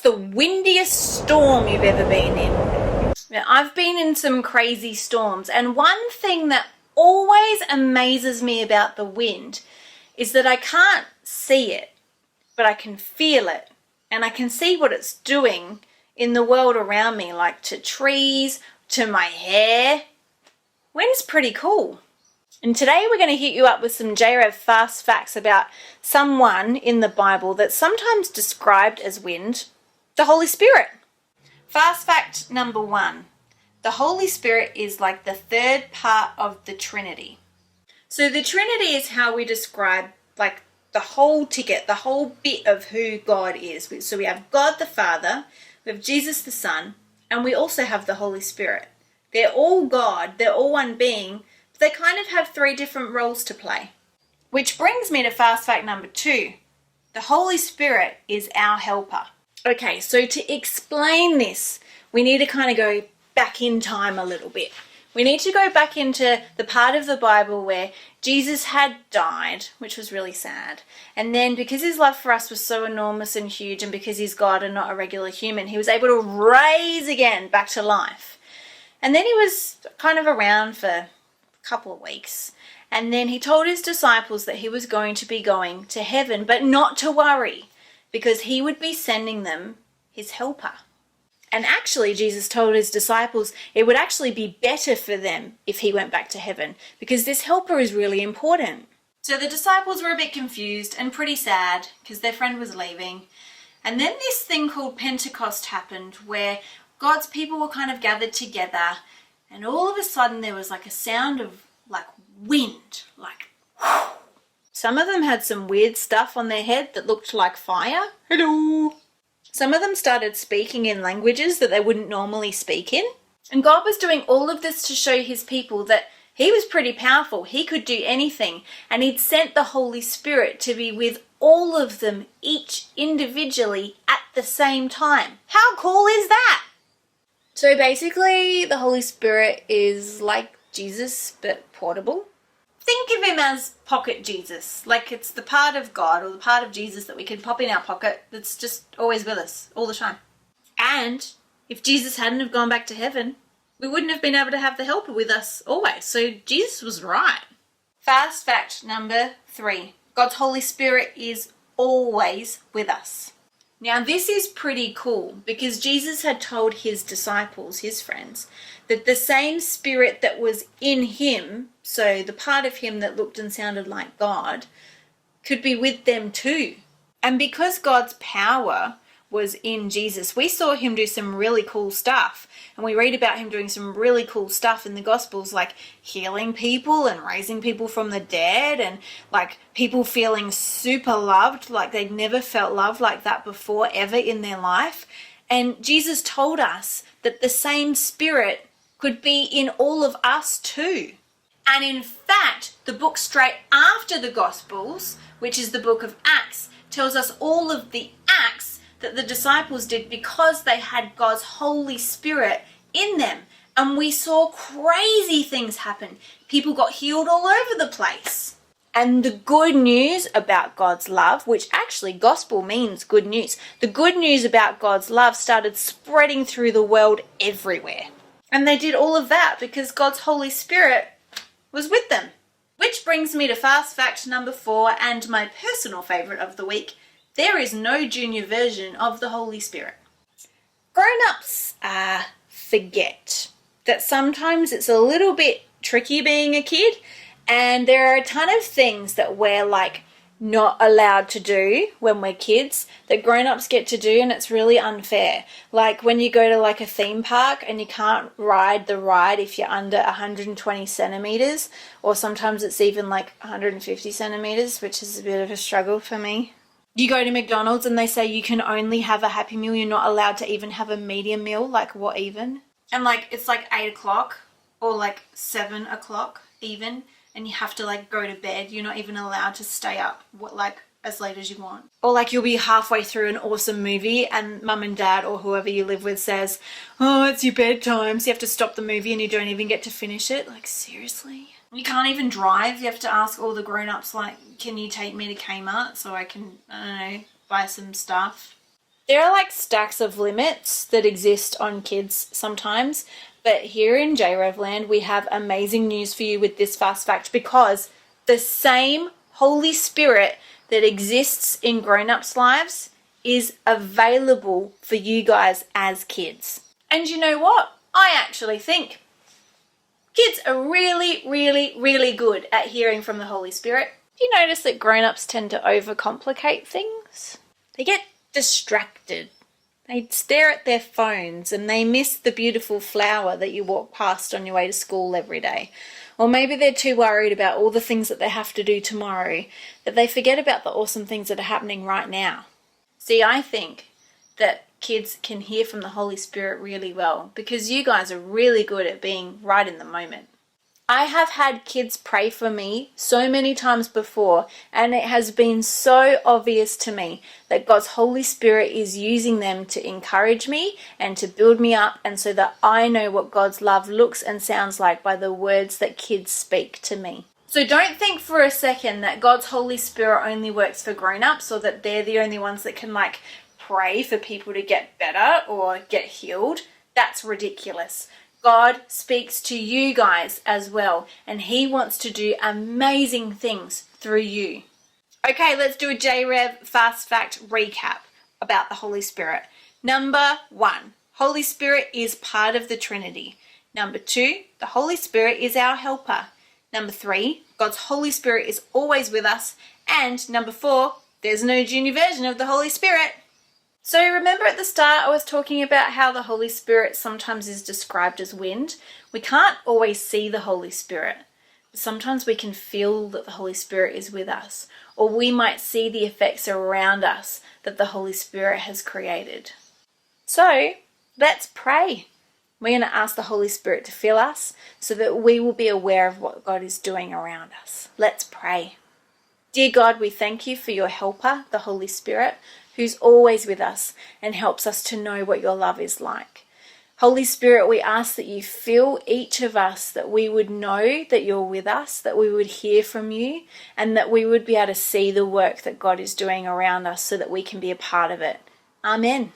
the windiest storm you've ever been in? Now, I've been in some crazy storms, and one thing that always amazes me about the wind is that I can't see it, but I can feel it, and I can see what it's doing in the world around me, like to trees, to my hair. Wind's pretty cool. And today we're going to hit you up with some JRev fast facts about someone in the Bible that's sometimes described as wind, the Holy Spirit. Fast fact number 1. The Holy Spirit is like the third part of the Trinity. So the Trinity is how we describe like the whole ticket, the whole bit of who God is. So we have God the Father, we have Jesus the Son, and we also have the Holy Spirit. They're all God, they're all one being, but they kind of have 3 different roles to play. Which brings me to fast fact number 2. The Holy Spirit is our helper. Okay, so to explain this, we need to kind of go back in time a little bit. We need to go back into the part of the Bible where Jesus had died, which was really sad. And then because his love for us was so enormous and huge, and because he's God and not a regular human, he was able to rise again back to life. And then he was kind of around for a couple of weeks. And then he told his disciples that he was going to be going to heaven, but not to worry, because he would be sending them his helper. And actually, Jesus told his disciples it would actually be better for them if he went back to heaven, because this helper is really important. So the disciples were a bit confused and pretty sad because their friend was leaving. And then this thing called Pentecost happened, where God's people were kind of gathered together, and all of a sudden there was like a sound of like wind, like whoosh. Some of them had some weird stuff on their head that looked like fire. Hello. Some of them started speaking in languages that they wouldn't normally speak in. And God was doing all of this to show his people that he was pretty powerful. He could do anything. And he'd sent the Holy Spirit to be with all of them, each individually at the same time. How cool is that? So basically, the Holy Spirit is like Jesus, but portable. Think of him as pocket Jesus, like it's the part of God or the part of Jesus that we can pop in our pocket that's just always with us all the time. And if Jesus hadn't have gone back to heaven, we wouldn't have been able to have the helper with us always. So Jesus was right. Fast fact number 3. God's Holy Spirit is always with us. Now this is pretty cool because Jesus had told his disciples, his friends, that the same Spirit that was in him, so the part of him that looked and sounded like God, could be with them too. And because God's power was in Jesus, we saw him do some really cool stuff. And we read about him doing some really cool stuff in the Gospels, like healing people and raising people from the dead, and like people feeling super loved, like they'd never felt love like that before ever in their life. And Jesus told us that the same Spirit could be in all of us too. And in fact, the book straight after the Gospels, which is the book of Acts, tells us all of the acts that the disciples did because they had God's Holy Spirit in them. And we saw crazy things happen. People got healed all over the place. And the good news about God's love, which actually gospel means good news, the good news about God's love started spreading through the world everywhere. And they did all of that because God's Holy Spirit was with them. Which brings me to fast fact number 4 and my personal favourite of the week. There is no junior version of the Holy Spirit. Grown-ups forget that sometimes it's a little bit tricky being a kid, and there are a ton of things that we're like not allowed to do when we're kids that grown-ups get to do, and it's really unfair. Like when you go to like a theme park and you can't ride the ride if you're under 120 centimeters, or sometimes it's even like 150 centimeters, which is a bit of a struggle for me. You go to McDonald's and they say you can only have a Happy Meal, you're not allowed to even have a medium meal. Like what even? And like it's like 8 o'clock or like 7 o'clock even, and you have to like go to bed. You're not even allowed to stay up like as late as you want. Or like you'll be halfway through an awesome movie and mum and dad or whoever you live with says, oh, it's your bedtime, so you have to stop the movie and you don't even get to finish it. Like seriously? You can't even drive. You have to ask all the grown-ups like, can you take me to Kmart so I can, I don't know, buy some stuff? There are like stacks of limits that exist on kids sometimes, but here in JRev land, we have amazing news for you with this fast fact, because the same Holy Spirit that exists in grown-ups' lives is available for you guys as kids. And you know what? I actually think kids are really, really, really good at hearing from the Holy Spirit. Do you notice that grown-ups tend to overcomplicate things? They get distracted. They stare at their phones and they miss the beautiful flower that you walk past on your way to school every day. Or maybe they're too worried about all the things that they have to do tomorrow that they forget about the awesome things that are happening right now. See, I think that kids can hear from the Holy Spirit really well because you guys are really good at being right in the moment. I have had kids pray for me so many times before, and it has been so obvious to me that God's Holy Spirit is using them to encourage me and to build me up, and so that I know what God's love looks and sounds like by the words that kids speak to me. So don't think for a second that God's Holy Spirit only works for grown-ups, or that they're the only ones that can pray for people to get better or get healed. That's ridiculous. God speaks to you guys as well, and he wants to do amazing things through you. Okay, let's do a JRev fast fact recap about the Holy Spirit. Number 1, Holy Spirit is part of the Trinity. Number 2, the Holy Spirit is our helper. Number 3, God's Holy Spirit is always with us. And number 4, there's no junior version of the Holy Spirit. So remember at the start I was talking about how the Holy Spirit sometimes is described as wind. We can't always see the Holy Spirit, but sometimes we can feel that the Holy Spirit is with us, or we might see the effects around us that the Holy Spirit has created. So let's pray. We're going to ask the Holy Spirit to fill us so that we will be aware of what God is doing around us. Let's pray. Dear God, we thank you for your helper, the Holy Spirit, who's always with us and helps us to know what your love is like. Holy Spirit, we ask that you fill each of us, that we would know that you're with us, that we would hear from you, and that we would be able to see the work that God is doing around us so that we can be a part of it. Amen.